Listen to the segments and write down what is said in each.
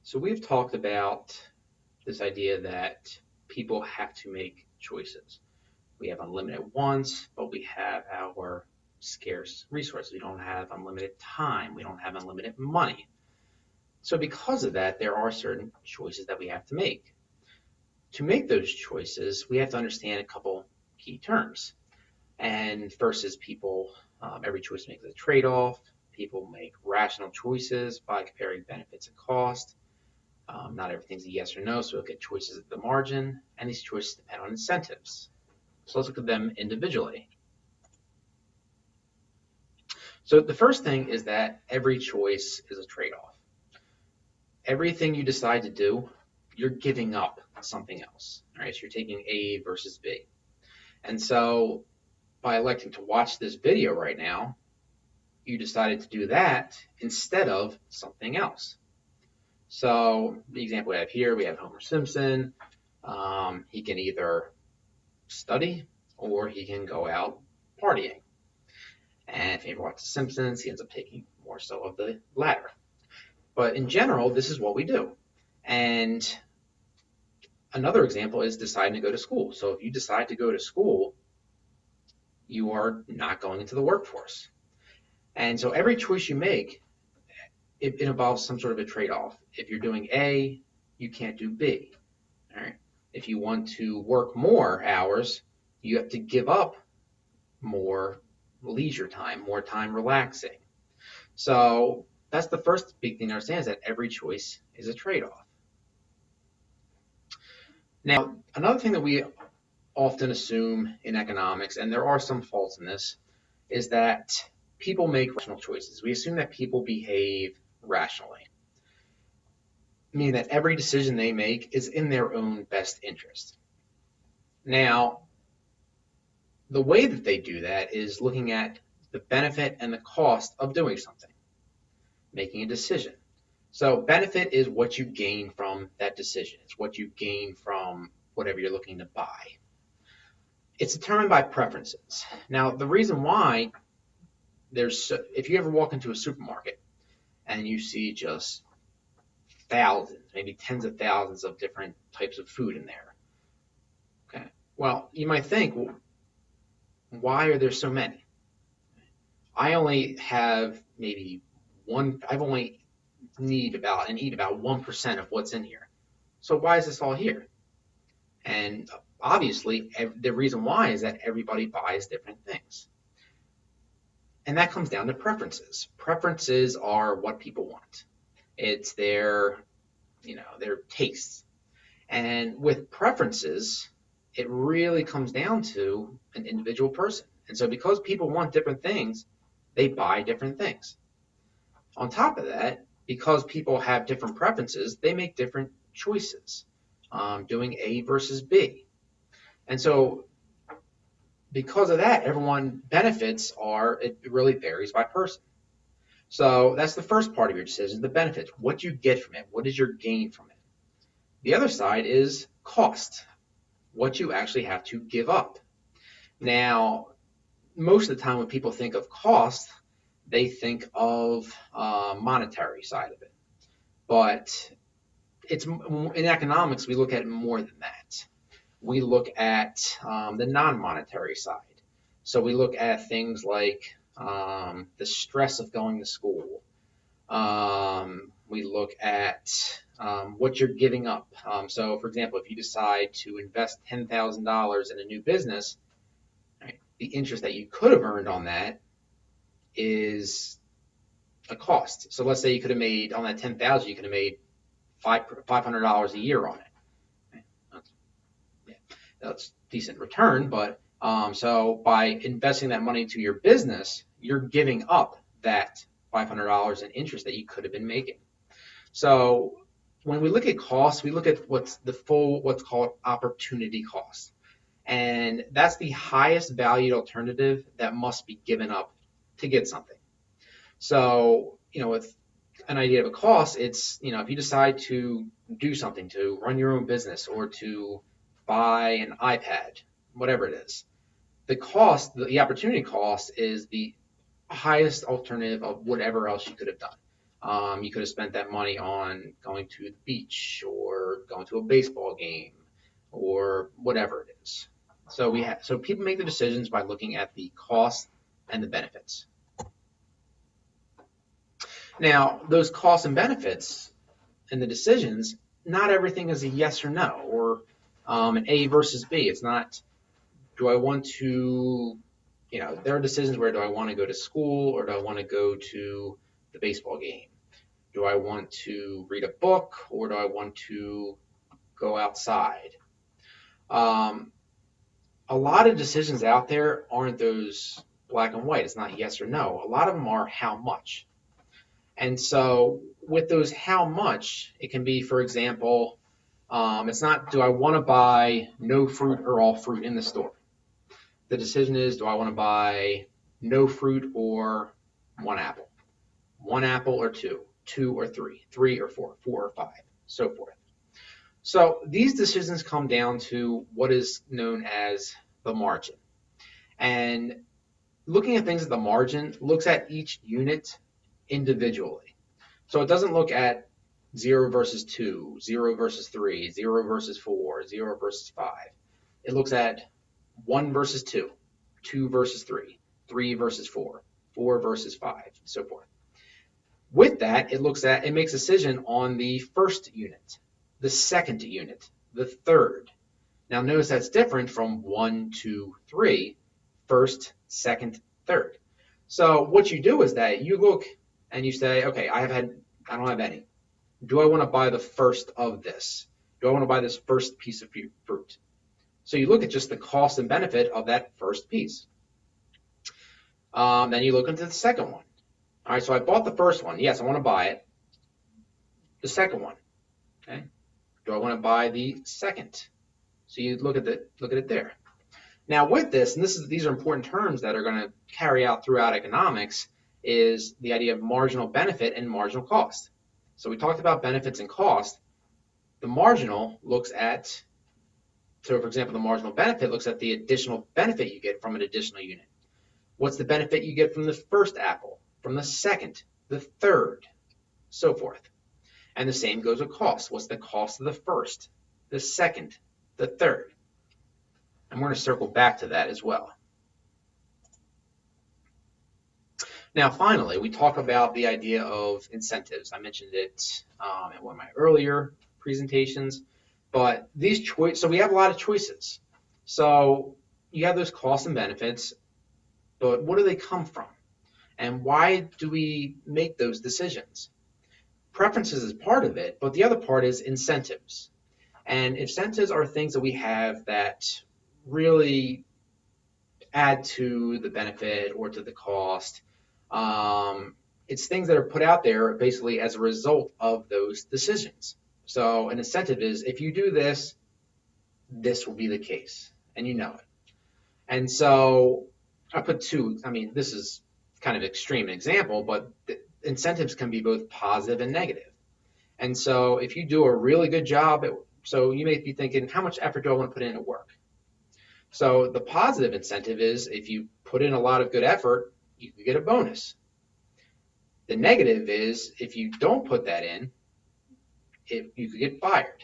So we've talked about this idea that people have to make choices. We have unlimited wants, but we have our scarce resources. We don't have unlimited time. We don't have unlimited money. So because of that, there are certain choices that we have to make. To make those choices, we have to understand a couple key terms. And first is every choice makes a trade-off. People make rational choices by comparing benefits and cost. Not everything's a yes or no, so we'll get choices at the margin, and these choices depend on incentives. So let's look at them individually. So the first thing is that every choice is a trade-off. Everything you decide to do, you're giving up something else. All right, so you're taking A versus B. And so by electing to watch this video right now, you decided to do that instead of something else. So the example we have here, we have Homer Simpson. He can either study or he can go out partying. And if you ever watch The Simpsons, he ends up taking more so of the latter. But in general, this is what we do. And another example is deciding to go to school. So if you decide to go to school, you are not going into the workforce. And so every choice you make, it involves some sort of a trade-off. If you're doing A, you can't do B. All right. If you want to work more hours, you have to give up more leisure time, more time relaxing. So that's the first big thing to understand, is that every choice is a trade-off. Now, another thing that we often assume in economics, and there are some faults in this, is that people make rational choices. We assume that people behave rationally, meaning that every decision they make is in their own best interest. Now, the way that they do that is looking at the benefit and the cost of doing something, making a decision. So benefit is what you gain from that decision. It's what you gain from whatever you're looking to buy. It's determined by preferences. Now, the reason why if you ever walk into a supermarket and you see just thousands, maybe tens of thousands of different types of food in there, okay, well, you might think, well, why are there so many? I only have maybe I've only eat about 1% of what's in here. So why is this all here? And obviously, the reason why is that everybody buys different things. And that comes down to preferences. Preferences are what people want. It's their tastes. And with preferences, it really comes down to an individual person. And so because people want different things, they buy different things. On top of that, because people have different preferences, they make different choices, doing A versus B. And so because of that, everyone benefits it really varies by person. So that's the first part of your decision, the benefits, what you get from it, what is your gain from it. The other side is cost, what you actually have to give up. Now, most of the time when people think of cost, they think of monetary side of it. But in economics, we look at more than that. We look at the non-monetary side. So we look at things like the stress of going to school. We look at what you're giving up. So, for example, if you decide to invest $10,000 in a new business, right, the interest that you could have earned on that is a cost. So let's say you could have made on that 10,000, you could have made $500 a year on it. That's decent return, but so by investing that money into your business, you're giving up that $500 in interest that you could have been making. So when we look at costs, we look at what's called opportunity cost. And that's the highest valued alternative that must be given up to get something. So, with an idea of a cost, it's, if you decide to do something, to run your own business or to buy an iPad, whatever it is, the opportunity cost is the highest alternative of whatever else you could have done. You could have spent that money on going to the beach or going to a baseball game or whatever it is. So people make the decisions by looking at the cost and the benefits. Now, those costs and benefits and the decisions, not everything is a yes or no or an A versus B. It's not, do I want to, there are decisions where do I want to go to school or do I want to go to the baseball game? Do I want to read a book or do I want to go outside? A lot of decisions out there aren't those black and white. It's not yes or no. A lot of them are how much. And so with those how much, it can be, for example, it's not do I want to buy no fruit or all fruit in the store. The decision is, do I want to buy no fruit or one apple or two or three or four or five, so forth. So these decisions come down to what is known as the margin. And looking at things at the margin looks at each unit individually. So it doesn't look at 0 versus 2, 0 versus 3, 0 versus 4, 0 versus 5. It looks at 1 versus 2, 2 versus 3, 3 versus 4, 4 versus 5, so forth. With that, it makes a decision on the first unit, the second unit, the third. Now notice that's different from 1, 2, 3, first, second, third. So what you do is that you look and you say, okay, I don't have any. Do I want to buy the first of this? Do I want to buy this first piece of fruit? So you look at just the cost and benefit of that first piece. Then you look into the second one. All right, so I bought the first one. Yes, I want to buy it. The second one. Okay. Do I want to buy the second? So you look at it there. Now with this, and these are important terms that are going to carry out throughout economics, is the idea of marginal benefit and marginal cost. So we talked about benefits and cost. The marginal looks at, so for example, the marginal benefit looks at the additional benefit you get from an additional unit. What's the benefit you get from the first apple, from the second, the third, so forth. And the same goes with cost. What's the cost of the first, the second, the third? And we're going to circle back to that as well. Now, finally, we talk about the idea of incentives. I mentioned it in one of my earlier presentations, but so we have a lot of choices. So you have those costs and benefits, but what do they come from? And why do we make those decisions? Preferences is part of it, but the other part is incentives. And incentives are things that we have that really add to the benefit or to the cost. It's things that are put out there basically as a result of those decisions. So an incentive is, if you do this, this will be the case, and you know it. And so I put two, this is kind of extreme example, but incentives can be both positive and negative. And so if you do a really good job, so you may be thinking, how much effort do I want to put into work? So the positive incentive is, if you put in a lot of good effort, you can get a bonus. The negative is, if you don't put that in, you could get fired.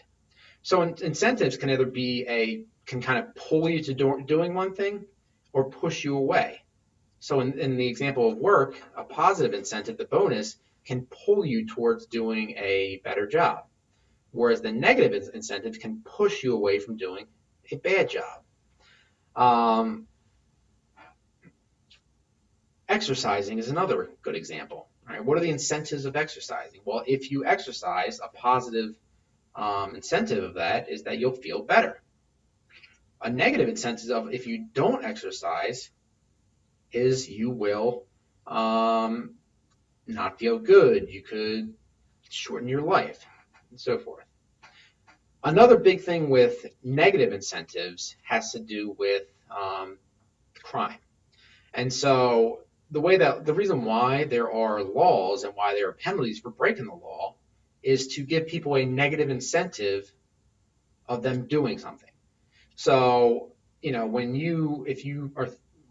So incentives can either can kind of pull you to doing one thing or push you away. So in the example of work, a positive incentive, the bonus, can pull you towards doing a better job, whereas the negative incentive can push you away from doing a bad job. Exercising is another good example. Right? What are the incentives of exercising? Well, if you exercise, a positive incentive of that is that you'll feel better. A negative incentive of, if you don't exercise, is you will not feel good. You could shorten your life, and so forth. Another big thing with negative incentives has to do with crime. And so the reason why there are laws and why there are penalties for breaking the law is to give people a negative incentive of them doing something. So,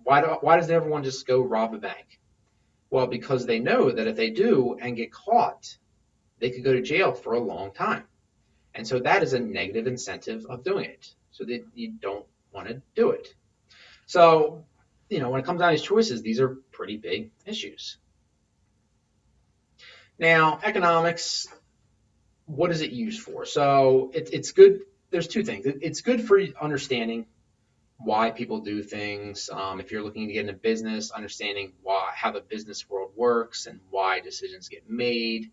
why does everyone just go rob a bank? Well, because they know that if they do and get caught, they could go to jail for a long time. And so that is a negative incentive of doing it. So that you don't want to do it. So, when it comes down to these choices, these are pretty big issues. Now, economics, what is it used for? So it's good. There's two things. It's good for understanding why people do things. If you're looking to get into business, understanding how the business world works and why decisions get made,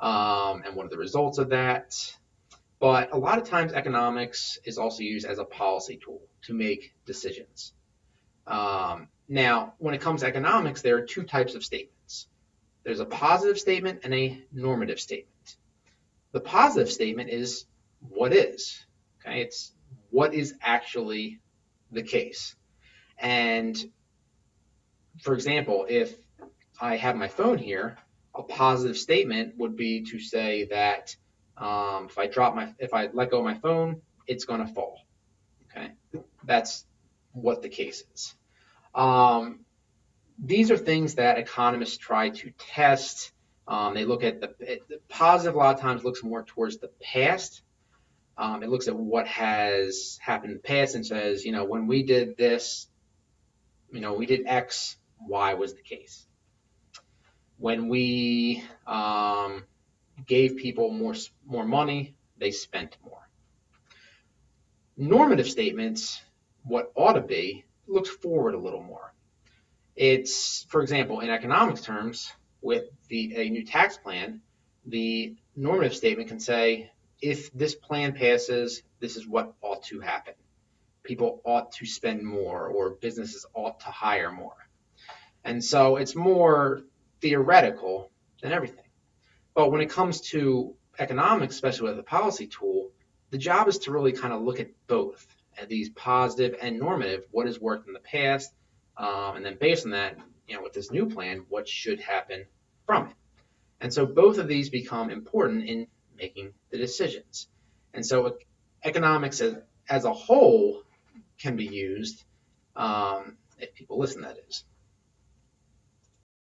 and what are the results of that. But a lot of times, economics is also used as a policy tool to make decisions. Now, when it comes to economics, there are two types of statements. There's a positive statement and a normative statement. The positive statement is what is. Okay, it's what is actually the case. And for example, if I have my phone here, a positive statement would be to say that if I let go of my phone, it's going to fall. Okay, that's what the case is. These are things that economists try to test. They look at the positive. A lot of times looks more towards the past. It looks at what has happened in the past and says, when we did this, we did X, Y was the case. When we gave people more money, they spent more. Normative statements, what ought to be, looks forward a little more. It's, for example, in economics terms, with a new tax plan, the normative statement can say, if this plan passes, this is what ought to happen. People ought to spend more, or businesses ought to hire more. And so it's more theoretical than everything. But when it comes to economics, especially with a policy tool, the job is to really kind of look at both, at these positive and normative, what has worked in the past, and then based on that, with this new plan, what should happen from it. And so both of these become important in making the decisions. And so economics as a whole can be used, if people listen, that is.